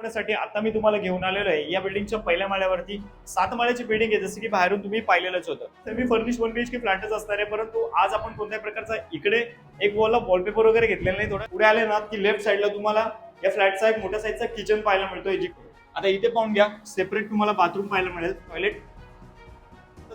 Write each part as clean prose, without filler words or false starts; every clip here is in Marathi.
दाखवण्यासाठी आता मी तुम्हाला घेऊन आलेलो आहे या बिल्डिंगच्या पहिल्या माळ्यावरती 7 माळ्याची बिल्डिंग आहे, जसं की बाहेरून तुम्ही पाहिलेलंच होतं. सेमी फर्निश 1 BHK फ्लॅटच असणार आहे, परंतु आज आपण कोणत्या प्रकारचा इकडे एक वॉलला वॉलपेपर वगैरे घेतलेला नाही. थोडं पुढे आले ना की लेफ्ट साईडला तुम्हाला या फ्लॅटचा एक मोठ्या साईजचा किचन पाहायला मिळतोय. आता इथे पाहून घ्या, सेपरेट तुम्हाला बाथरूम पाहायला मिळेल, टॉयलेट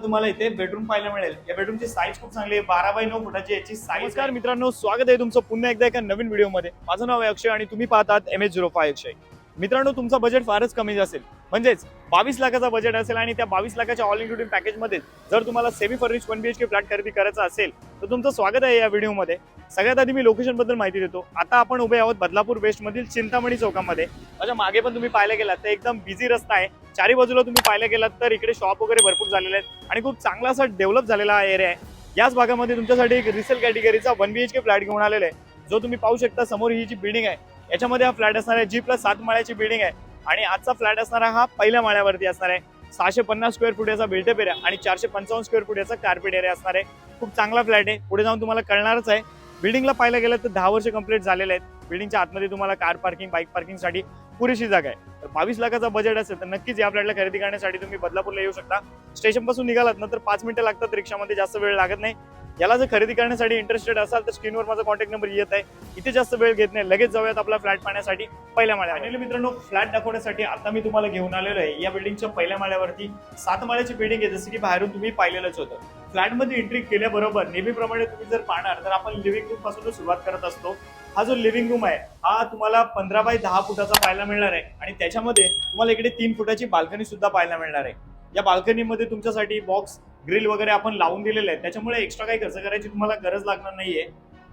तुम्हाला इथे बेडरूम पाहायला मिळेल. या बेडरूमची साईज खूप चांगली आहे, 12x9 फुटाची याची साईज. नमस्कार मित्रांनो, स्वागत आहे तुमचं पुन्हा एकदा एका नवीन व्हिडिओमध्ये. माझं नाव आहे अक्षय आणि तुम्ही पाहतात MH05 अक्षय. मित्रांनो, तुमचा बजेट फारच कमी असेल, म्हणजेच 22 लाखाचा बजेट असेल आणि त्या 22 लाखाच्या ऑल इन्क्लुडिंग पॅकेजमध्ये जर तुम्हाला सेमी फर्निश 1 BHK फ्लॅट खरेदी करायचा असेल तर तुमचं स्वागत आहे या व्हिडिओमध्ये. सगळ्यात आधी मी लोकेशन बद्दल माहिती देतो. आता आपण उभे आहोत बदलापूर वेस्ट मधील चिंतामणी चौकामध्ये. माझ्या मागे पण तुम्ही पाहायला गेलात तर एकदम बिझी रस्ता आहे. चारी बाजूला तुम्ही पाहायला गेलात तर इकडे शॉप वगैरे भरपूर झालेले आहेत आणि खूप चांगला असा डेव्हलप झालेला हा एरिया आहे. याच भागामध्ये तुमच्यासाठी एक रिसेल कॅटेगरीचा 1 BHK फ्लॅट घेऊन आलेला आहे, जो तुम्ही पाहू शकता. समोर ही जी बिल्डिंग आहे याच्यामध्ये हा फ्लॅट असणार आहे. G+7 माळ्याची बिल्डिंग आहे आणि आजचा फ्लॅट असणारा हा पहिल्या माळ्यावरती असणार आहे. 650 स्क्वेअर फूट याचा बिल्टअप एरिया आणि 455 स्क्वेअर फूट याचा कार्पेट एरिया असणार आहे. खूप चांगला फ्लॅट आहे, पुढे जाऊन तुम्हाला कळणारच आहे. बिल्डिंगला पाहायला गेलं तर 10 वर्ष कंप्लीट झालेले आहेत. बिल्डिंगच्या आतमध्ये तुम्हाला कार पार्किंग, बाईक पार्किंगसाठी पुरेशी जागा आहे. तर 22 लाखाचा बजेट असेल तर नक्कीच या फ्लॅटला खरेदी करण्यासाठी तुम्ही बदलापूरला येऊ शकता. स्टेशन पासून निघालात ना तर 5 मिनिटं लागतात, रिक्षामध्ये जास्त वेळ लागत नाही. याला जर खरेदी करण्यासाठी इंटरेस्टेड असाल तर स्क्रीनवर माझा कॉन्टॅक्ट नंबर येत आहे. इथे जास्त वेळ घेत नाही, लगेच जाऊयात आपला फ्लॅट पाहण्यासाठी पहिल्या माळ्यावर. आणि मित्रांनो, फ्लॅट दाखवण्यासाठी आता मी तुम्हाला घेऊन आलेलो आहे या बिल्डिंगच्या पहिल्या माळ्यावरती. 7 माळ्याची बिल्डिंग आहे, जसं की बाहेरून तुम्ही पाहिलेलंच होतं. फ्लॅटमध्ये एंट्री केल्याबरोबर नेहमीप्रमाणे तुम्ही जर पाहणार तर आपण लिव्हिंग रूम पासून सुरुवात करत असतो. हा जो लिव्हिंग रूम आहे हा तुम्हाला 15x10 फुटाचा पाहायला मिळणार आहे आणि त्याच्यामध्ये तुम्हाला इकडे 3 फुटाची बाल्कनी सुद्धा पाहायला मिळणार आहे. या बाल्कनीमध्ये तुमच्यासाठी बॉक्स ग्रिल वगैरे आपण लावून दिलेले आहे, त्याच्यामुळे एक्स्ट्रा काही खर्च करायची तुम्हाला गरज लागणार नाहीये.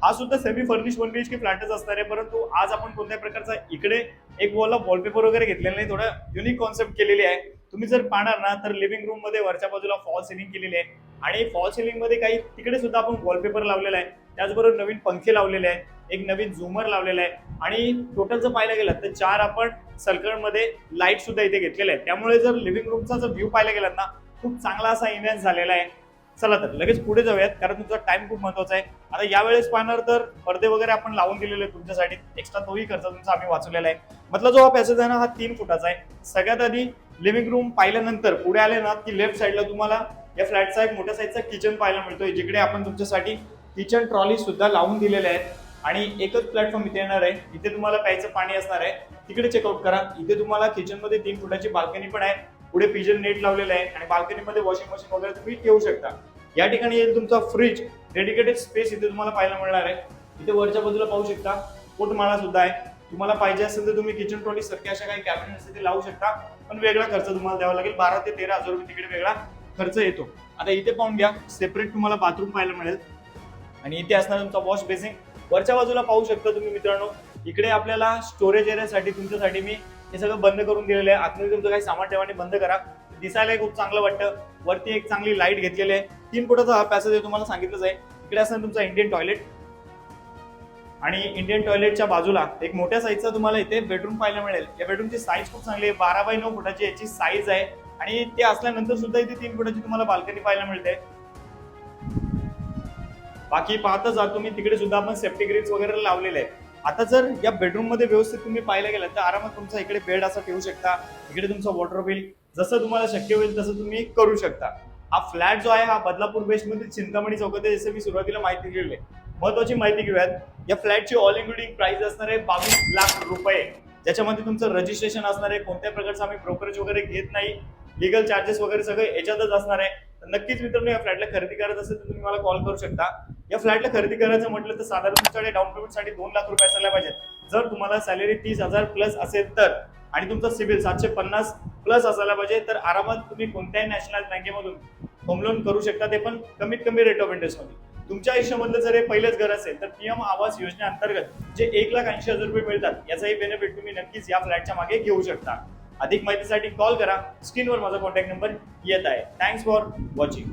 हा सुद्धा सेमी फर्निश 1 BHK फ्लॅटच असणार आहे, परंतु आज आपण कोणत्या प्रकारचा इकडे एक वॉलला वॉलपेपर वगैरे घेतलेला नाही. थोडं युनिक कॉन्सेप्ट केलेली आहे. तुम्ही जर पाहणार ना तर लिव्हिंग रूम मध्ये वरच्या बाजूला फॉल सिलिंग केलेली आहे आणि फॉल सिलिंग मध्ये काही तिकडे सुद्धा आपण वॉलपेपर लावलेला आहे. त्याचबरोबर नवीन पंखे लावलेले आहेत, एक नवीन झुमर लावलेला आहे आणि टोटल जर पाहायला गेलं तर 4 आपण सर्कलमध्ये लाईट सुद्धा इथे घेतलेले आहेत. त्यामुळे जर लिव्हिंग रूमचा जर व्ह्यू पाहायला गेलात ना खूप चांगला असा इन्व्हेन्स झालेला आहे. चला तर लगेच पुढे जाऊयात, कारण तुमचा टाइम खूप महत्वाचा आहे. आता यावेळेस पाहणार तर पडदे वगैरे आपण लावून दिलेले आहेत तुमच्यासाठी, एक्स्ट्रा तोही खर्च तुमचा आम्ही वाचवलेला आहे. मतलब जो हा पॅसेज आहे ना हा 3 फुटाचा आहे. सगळ्यात आधी लिव्हिंग रूम पाहिल्यानंतर पुढे आले ना की लेफ्ट साईडला तुम्हाला या फ्लॅटचा एक मोठ्या साईजचा किचन पाहायला मिळतोय, जिकडे आपण तुमच्यासाठी किचन ट्रॉली सुद्धा लावून दिलेल्या आहेत आणि एकच प्लॅटफॉर्म इथे येणार आहे. इथे तुम्हाला प्यायचं पाणी असणार आहे, तिकडे चेकआउट करा. इथे तुम्हाला किचन मध्ये 3 फुटाची बाल्कनी पण आहे, पुढे पिजन नेट लावलेलं आहे आणि बाल्कनीमध्ये वॉशिंग मशीन वगैरे तुम्ही ठेवू शकता. या ठिकाणी येईल तुमचा फ्रीज, डेडिकेटेड स्पेस इथे तुम्हाला पाहायला मिळणार आहे. इथे वरच्या बाजूला पाहू शकता पोटमाळा सुद्धा आहे. तुम्हाला पाहिजे असेल तर तुम्ही किचन ट्रॉली सारख्या अशा काही कॅबिनेट्स इथे लावू शकता, पण वेगळा खर्च तुम्हाला द्यावा लागेल. 12 ते 13 हजार रुपये तिकडे वेगळा खर्च येतो. आता इथे पाहून घ्या, सेपरेट तुम्हाला बाथरूम पाहायला मिळेल आणि इथे असणार तुमचा वॉश बेसिन. वरच्या बाजूला पाहू शकता तुम्ही मित्रांनो, इकडे आपल्याला स्टोरेज एरियासाठी तुमच्यासाठी मी हे सगळं बंद करून दिलेलं आहे. आतमध्ये तुमचं काही सामान ठेवाने बंद करा, दिसायला खूप चांगलं वाटतं. वरती एक चांगली लाईट घेतलेली आहे. 3 फुटाचा हा पॅसेज आहे, तुम्हाला सांगितलंच आहे. इकडे असणार तुमचा इंडियन टॉयलेट आणि इंडियन टॉयलेटच्या बाजूला एक मोठ्या साईजचा तुम्हाला इथे बेडरूम पाहायला मिळेल. या बेडरूमची साईज खूप चांगली आहे, 12x9 फुटाची याची साईज आहे आणि ते असल्यानंतर सुद्धा इथे 3 फुटाची तुम्हाला बाल्कनी पाहायला मिळते. बाकी पाहता जा तुम्ही, तिकडे सुद्धा आपण सेफ्टी ग्रिल्स वगैरे लावलेले आहे. आता जर या बेडरूम मध्ये व्यवस्थित तुम्ही पाहायला गेलात तर आरामात तुमचा इकडे बेड असा ठेवू शकता. इकडे तुमचा वॉटर बिल जसं तुम्हाला शक्य होईल तसं तुम्ही करू शकता. हा फ्लॅट जो आहे हा बदलापूर वेस्ट मध्ये चिंतामणी चौकात आहे, जसं मी सुरुवातीला माहिती दिली आहे. महत्वाची माहिती घेऊयात. या फ्लॅटची ऑल इन्क्लुडिंग प्राइस असणार आहे 22 लाख रुपये, ज्याच्यामध्ये तुमचं रजिस्ट्रेशन असणार आहे. कोणत्या प्रकारचं आम्ही ब्रोकरेज वगैरे घेत नाही, लिगल चार्जेस वगैरे सगळे याच्यातच असणार आहे. तर नक्कीच मित्रांनो, या फ्लॅटला खरेदी करायचं असेल तर तुम्ही मला कॉल करू शकता. या फ्लॅटला खरेदी करायचं म्हटलं तर साधारण तुमच्याकडे डाऊन पेमेंटसाठी 2 लाख रुपये असायला पाहिजे. जर तुम्हाला सॅलरी 30,000 प्लस असेल तर आणि तुमचा सिबिल 750 प्लस असायला पाहिजे, तर आरामात तुम्ही कोणत्याही नॅशनल बँकेमधून होम लोन करू शकता, ते पण कमीत कमी रेट ऑफ इंटरेस्ट मध्ये. तुमच्या आयुष्यामधलं जर हे पहिलेच घर असेल तर PM आवास योजनेअंतर्गत जे 1,80,000 रुपये मिळतात याचाही बेनिफिट तुम्ही नक्कीच या फ्लॅटच्या मागे घेऊ शकता. अधिक माहितीसाठी कॉल करा, स्क्रीनवर माझा कॉन्टॅक्ट नंबर येत आहे. Thanks for watching.